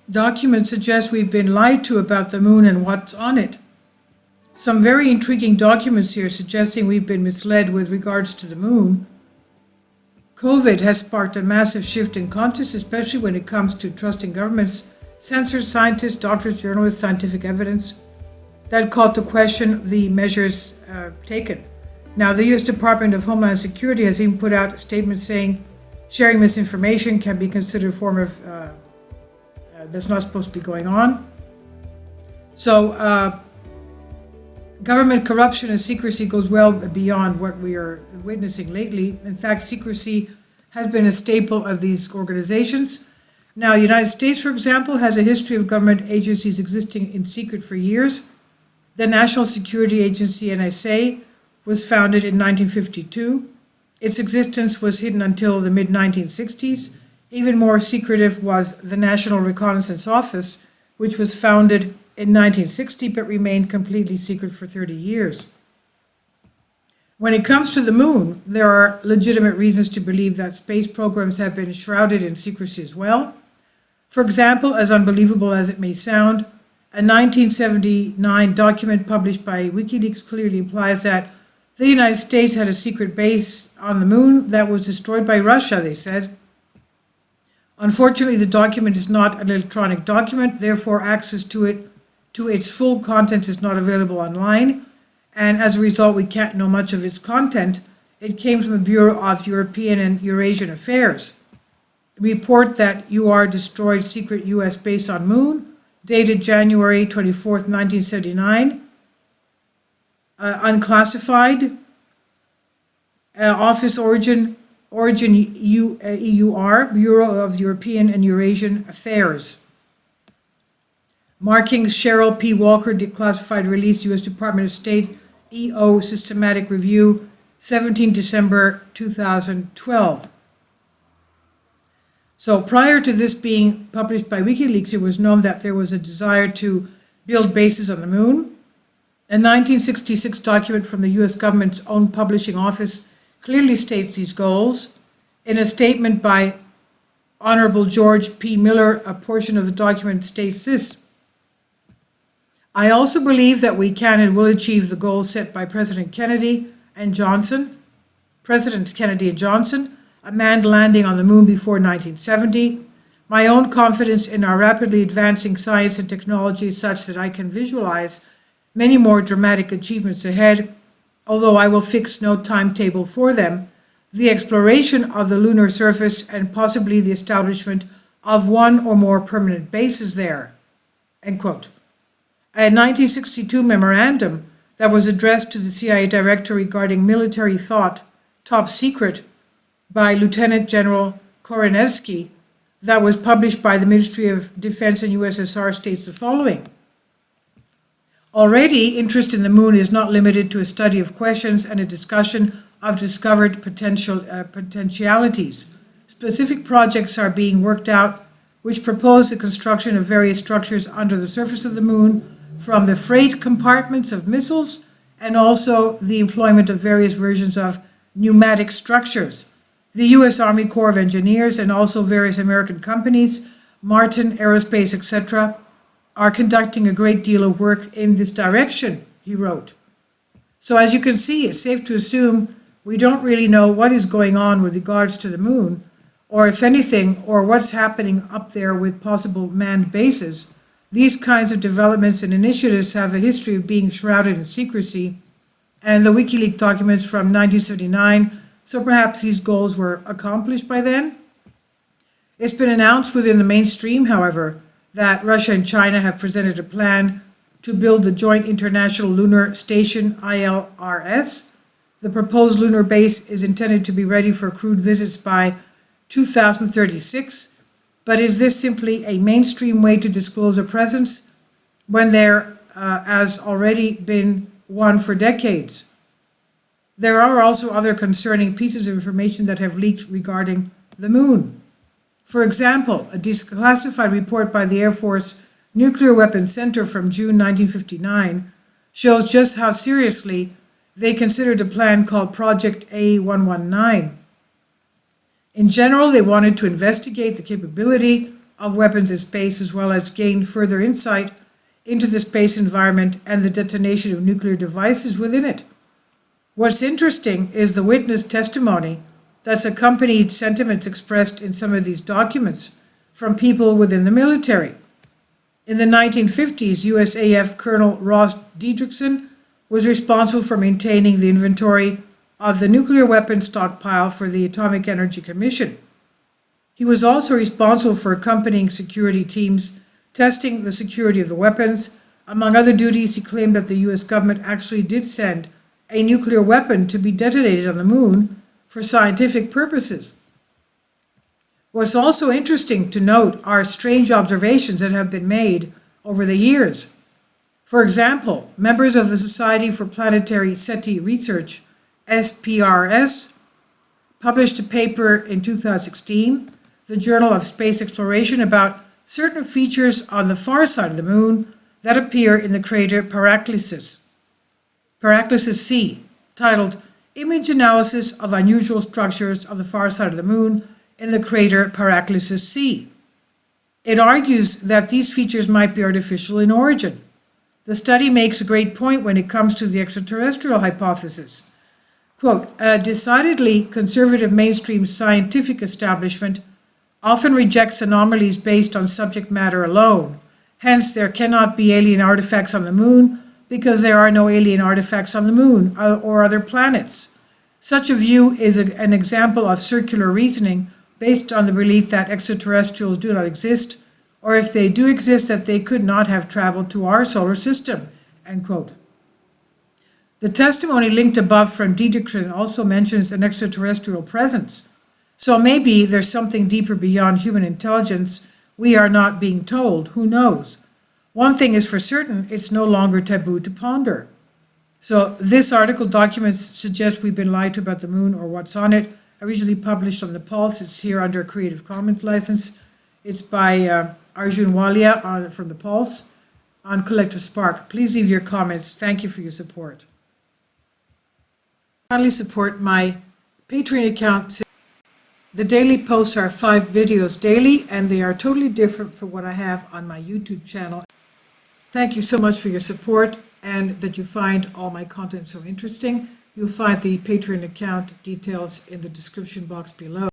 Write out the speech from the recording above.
Documents suggest we've been lied to about the moon and what's on it. Some very intriguing documents here suggesting we've been misled with regards to the moon. COVID has sparked a massive shift in consciousness, especially when it comes to trusting governments, censors, scientists, doctors, journalists, scientific evidence that called to question the measures taken. Now, the U.S. Department of Homeland Security has even put out statements saying sharing misinformation can be considered a form of that's not supposed to be going on. So, government corruption and secrecy goes well beyond what we are witnessing lately. In fact, secrecy has been a staple of these organizations. Now, the United States, for example, has a history of government agencies existing in secret for years. The National Security Agency, NSA, was founded in 1952. Its existence was hidden until the mid-1960s. Even more secretive was the National Reconnaissance Office, which was founded in 1960 but remained completely secret for 30 years. When it comes to the moon, there are legitimate reasons to believe that space programs have been shrouded in secrecy as well. For example, as unbelievable as it may sound, a 1979 document published by WikiLeaks clearly implies that the United States had a secret base on the moon that was destroyed by Russia, they said. Unfortunately, the document is not an electronic document, therefore access to its full contents is not available online, and as a result we can't know much of its content. It came from the Bureau of European and Eurasian Affairs. Report that UR destroyed secret US base on moon, dated January 24th, 1979, unclassified, office origin EUR, Bureau of European and Eurasian Affairs. Markings Cheryl P. Walker, declassified release, U.S. Department of State, EO Systematic Review, 17 December 2012. So prior to this being published by WikiLeaks, it was known that there was a desire to build bases on the moon. A 1966 document from the U.S. government's own publishing office clearly states these goals. In a statement by Honorable George P. Miller, a portion of the document states this: I also believe that we can and will achieve the goals set by Presidents Kennedy and Johnson, a manned landing on the moon before 1970. My own confidence in our rapidly advancing science and technology is such that I can visualize many more dramatic achievements ahead, although I will fix no timetable for them. The exploration of the lunar surface and possibly the establishment of one or more permanent bases there. End quote. A 1962 memorandum that was addressed to the CIA director regarding military thought, top secret, by Lieutenant General Korenevsky, that was published by the Ministry of Defense in USSR, states the following: already, interest in the moon is not limited to a study of questions and a discussion of discovered potentialities. Specific projects are being worked out which propose the construction of various structures under the surface of the moon, from the freight compartments of missiles and also the employment of various versions of pneumatic structures. The U.S. Army Corps of Engineers and also various American companies, Martin Aerospace, etc., are conducting a great deal of work in this direction, he wrote. So as you can see, it's safe to assume we don't really know what is going on with regards to the moon, or if anything, or what's happening up there with possible manned bases. These kinds of developments and initiatives have a history of being shrouded in secrecy, and the WikiLeaks documents from 1979, so perhaps these goals were accomplished by then. It's been announced within the mainstream, however, that Russia and China have presented a plan to build the Joint International Lunar Station, ILRS. The proposed lunar base is intended to be ready for crewed visits by 2036, but is this simply a mainstream way to disclose a presence when there has already been one for decades? There are also other concerning pieces of information that have leaked regarding the moon. For example, a declassified report by the Air Force Nuclear Weapons Center from June 1959 shows just how seriously they considered a plan called Project A119. In general, they wanted to investigate the capability of weapons in space, as well as gain further insight into the space environment and the detonation of nuclear devices within it. What's interesting is the witness testimony that's accompanied sentiments expressed in some of these documents from people within the military. In the 1950s, USAF Colonel Ross Dietrichson was responsible for maintaining the inventory of the nuclear weapons stockpile for the Atomic Energy Commission. He was also responsible for accompanying security teams testing the security of the weapons. Among other duties, he claimed that the US government actually did send a nuclear weapon to be detonated on the moon for scientific purposes. What's also interesting to note are strange observations that have been made over the years. For example, members of the Society for Planetary SETI Research, SPRS, published a paper in 2016, the Journal of Space Exploration, about certain features on the far side of the moon that appear in the crater Paracelsus C, titled Image Analysis of Unusual Structures on the Far Side of the Moon in the Crater Paracelsus C. It argues that these features might be artificial in origin. The study makes a great point when it comes to the extraterrestrial hypothesis. Quote, a decidedly conservative mainstream scientific establishment often rejects anomalies based on subject matter alone. Hence, there cannot be alien artifacts on the moon because there are no alien artifacts on the moon or other planets. Such a view is an example of circular reasoning based on the belief that extraterrestrials do not exist, or if they do exist, that they could not have traveled to our solar system, end quote. The testimony linked above from Dietrichson also mentions an extraterrestrial presence. So maybe there's something deeper beyond human intelligence we are not being told. Who knows? One thing is for certain, it's no longer taboo to ponder. So this article documents suggest we've been lied to about the moon or what's on it. Originally published on the Pulse. It's here under a Creative Commons license. It's by Arjun Walia from the Pulse on Collective Spark. Please leave your comments. Thank you for your support. Kindly support my Patreon account. The daily posts are 5 videos daily, and they are totally different from what I have on my YouTube channel. Thank you so much for your support and that you find all my content so interesting. You'll find the Patreon account details in the description box below.